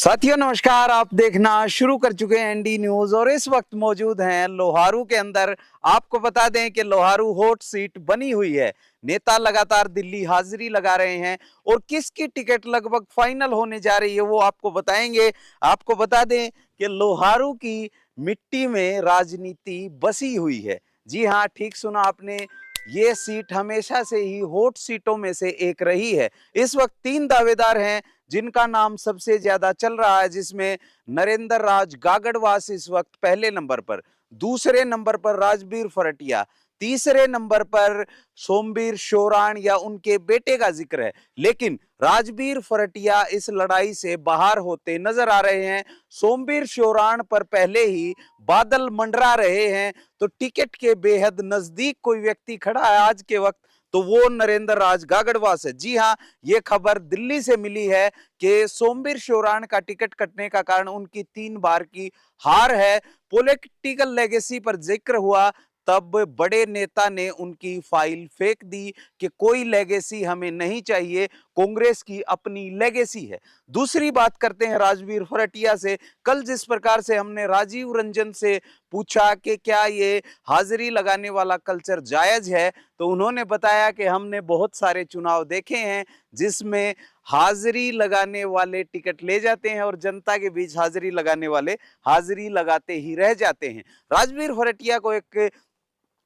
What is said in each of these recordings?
साथियों नमस्कार। आप देखना शुरू कर चुके हैं एनडी न्यूज और इस वक्त मौजूद हैं लोहारू के अंदर। आपको बता दें कि लोहारू हॉट सीट बनी हुई है। नेता लगातार दिल्ली हाजिरी लगा रहे हैं और किसकी टिकट लगभग फाइनल होने जा रही है वो आपको बताएंगे। आपको बता दें कि लोहारू की मिट्टी में राजनीति बसी हुई है। जी हाँ, ठीक सुना आपने। ये सीट हमेशा से ही हॉट सीटों में से एक रही है। इस वक्त 3 दावेदार हैं जिनका नाम सबसे ज्यादा चल रहा है, जिसमें नरेंद्र राज गागड़वास इस वक्त पहले नंबर पर, दूसरे नंबर पर राजबीर फरटिया, तीसरे नंबर पर सोमबीर शोराण या उनके बेटे का जिक्र है। लेकिन राजबीर फरटिया इस लड़ाई से बाहर होते नजर आ रहे हैं। सोमबीर शोराण पर पहले ही बादल मंडरा रहे हैं। तो टिकट के बेहद नजदीक कोई व्यक्ति खड़ा है आज के वक्त, तो वो नरेंद्र राज गागड़वास है। जी हाँ, ये खबर दिल्ली से मिली है कि सोमबीर शोराण का टिकट कटने का कारण उनकी 3 बार की हार है। पॉलिटिकल लेगेसी पर जिक्र हुआ तब बड़े नेता ने उनकी फाइल फेंक दी कि कोई लेगेसी हमें नहीं चाहिए, कांग्रेस की अपनी लेगेसी है। दूसरी बात करते हैं राजबीर फरटिया से। कल जिस प्रकार से हमने राजीव रंजन से पूछा कि क्या ये हाजिरी लगाने वाला कल्चर जायज है, तो उन्होंने बताया कि हमने बहुत सारे चुनाव देखे हैं जिसमें हाजिरी लगाने वाले टिकट ले जाते हैं और जनता के बीच हाजिरी लगाने वाले हाजिरी लगाते ही रह जाते हैं। राजबीर फरटिया को एक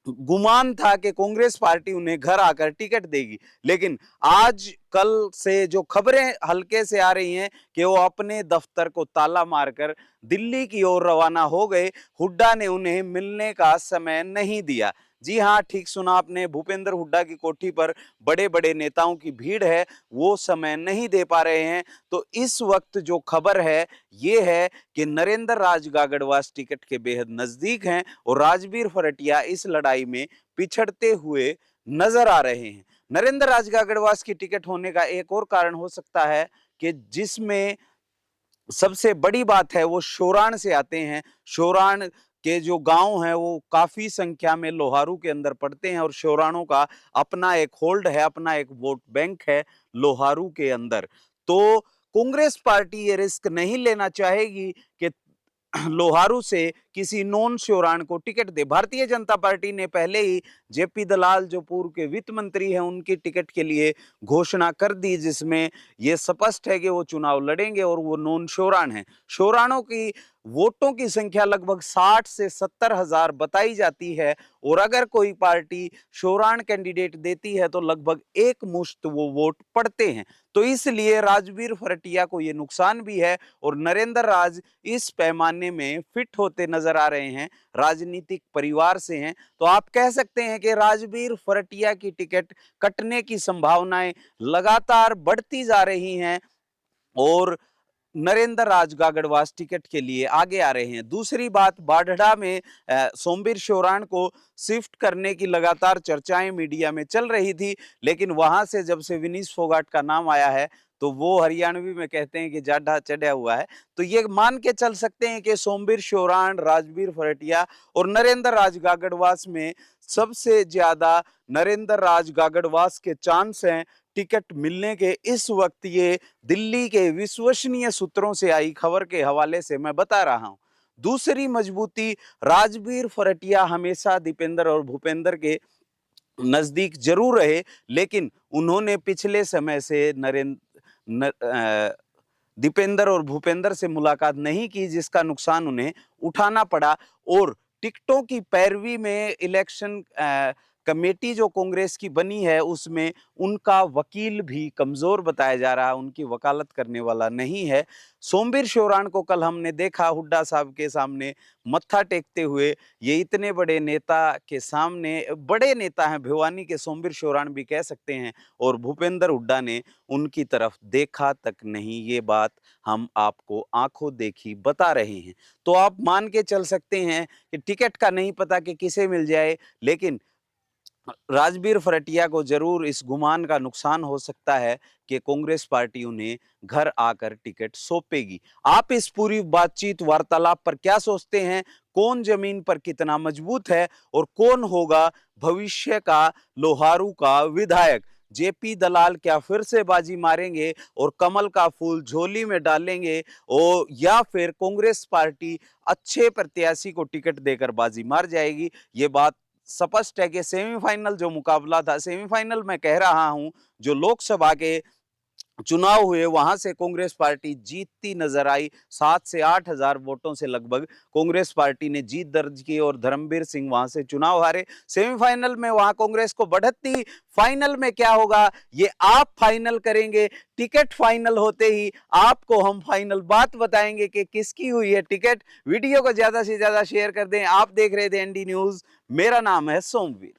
गुमान था कि कांग्रेस पार्टी उन्हें घर आकर टिकट देगी, लेकिन आज कल से जो खबरें हल्के से आ रही हैं कि वो अपने दफ्तर को ताला मारकर दिल्ली की ओर रवाना हो गए। हुड्डा ने उन्हें मिलने का समय नहीं दिया। जी हाँ, ठीक सुना आपने। भूपेंद्र हुड्डा की कोठी पर बड़े बड़े नेताओं की भीड़ है, वो समय नहीं दे पा रहे हैं। तो इस वक्त जो खबर है ये है कि नरेंद्र राज गागड़वास टिकट के बेहद नजदीक हैं और राजबीर फरटिया इस लड़ाई में पिछड़ते हुए नजर आ रहे हैं। नरेंद्र राज गागड़वास की टिकट होने का एक और कारण हो सकता है कि जिसमें सबसे बड़ी बात है वो शोराण से आते हैं। शोराण के जो गांव हैं वो काफी संख्या में लोहारू के अंदर पड़ते हैं और शोराणों का अपना एक होल्ड है, अपना एक वोट बैंक है लोहारू के अंदर। तो कांग्रेस पार्टी ये रिस्क नहीं लेना चाहेगी कि लोहारू से किसी नॉन शोराण को टिकट दे। भारतीय जनता पार्टी ने पहले ही जेपी दलाल जो पूर्व के वित्त मंत्री हैं उनकी टिकट के लिए घोषणा कर दी, जिसमें यह स्पष्ट है कि वो चुनाव लड़ेंगे और वो नॉन शोराण हैं। शोराणों की वोटों की संख्या लगभग 60 से 70 हजार बताई जाती है और अगर कोई पार्टी शोराण कैंडिडेट देती है तो लगभग एक मुश्त वो वोट पड़ते हैं। तो इसलिए राजबीर फरटिया को ये नुकसान भी है और नरेंद्र राज इस पैमाने में फिट होते नजर आ रहे हैं, राजनीतिक परिवार से हैं। तो आप कह सकते हैं कि राजबीर फरटिया की टिकट कटने की संभावनाएं लगातार बढ़ती जा रही हैं और नरेंद्र राज गागड़वास टिकट के लिए आगे आ रहे हैं। दूसरी बात, बाढ़डा में सोमबीर शोराण को शिफ्ट करने की लगातार चर्चाएं मीडिया में चल रही थी, लेकिन वहां से जब से विनीश फोगाट का नाम आया है तो वो हरियाणवी में कहते हैं कि जाढ़ा चढ़ा हुआ है। तो ये मान के चल सकते हैं कि सोमबीर शोराण, राजबीर फरटिया और नरेंद्र राज गागड़वास में सबसे ज्यादा नरेंद्र राज गागड़वास के चांस हैं टिकट मिलने के। इस वक्त ये दिल्ली के विश्वसनीय सूत्रों से आई खबर के हवाले से मैं बता रहा हूं। दूसरी मजबूती, राजबीर फरटिया हमेशा दीपेंद्र और भूपेंद्र के नजदीक जरूर रहे, लेकिन उन्होंने पिछले समय से दीपेंद्र और भूपेंद्र से मुलाकात नहीं की, जिसका नुकसान उन्हें उठाना पड़ा। और टिकटों की पैरवी में इलेक्शन कमेटी जो कांग्रेस की बनी है उसमें उनका वकील भी कमजोर बताया जा रहा है, उनकी वकालत करने वाला नहीं है। सोमबीर शोराण को कल हमने देखा हुड्डा साहब के सामने मत्था टेकते हुए। ये इतने बड़े नेता के सामने, बड़े नेता हैं, भिवानी के सोमबीर शोराण भी कह सकते हैं, और भूपेंद्र हुड्डा ने उनकी तरफ देखा तक नहीं। ये बात हम आपको आंखों देखी बता रहे हैं। तो आप मान के चल सकते हैं कि टिकट का नहीं पता कि किसे मिल जाए, लेकिन राजबीर फरटिया को जरूर इस गुमान का नुकसान हो सकता है कि कांग्रेस पार्टी उन्हें घर आकर टिकट सौंपेगी। आप इस पूरी बातचीत वार्तालाप पर क्या सोचते हैं? कौन जमीन पर कितना मजबूत है और कौन होगा भविष्य का लोहारू का विधायक? जेपी दलाल क्या फिर से बाजी मारेंगे और कमल का फूल झोली में डालेंगे, और या फिर कांग्रेस पार्टी अच्छे प्रत्याशी को टिकट देकर बाजी मार जाएगी। ये बात स्पष्ट है कि सेमीफाइनल जो मुकाबला था, सेमीफाइनल मैं कह रहा हूं, जो लोकसभा के चुनाव हुए वहां से कांग्रेस पार्टी जीतती नजर आई। 7 से 8 हजार वोटों से लगभग कांग्रेस पार्टी ने जीत दर्ज की और धर्मवीर सिंह वहां से चुनाव हारे। सेमीफाइनल में वहां कांग्रेस को बढ़त थी। फाइनल में क्या होगा ये आप फाइनल करेंगे। टिकट फाइनल होते ही आपको हम फाइनल बात बताएंगे कि किसकी हुई है टिकट। वीडियो को ज्यादा से ज्यादा शेयर कर दें। आप देख रहे थे एनडी न्यूज, मेरा नाम है सोमवीर।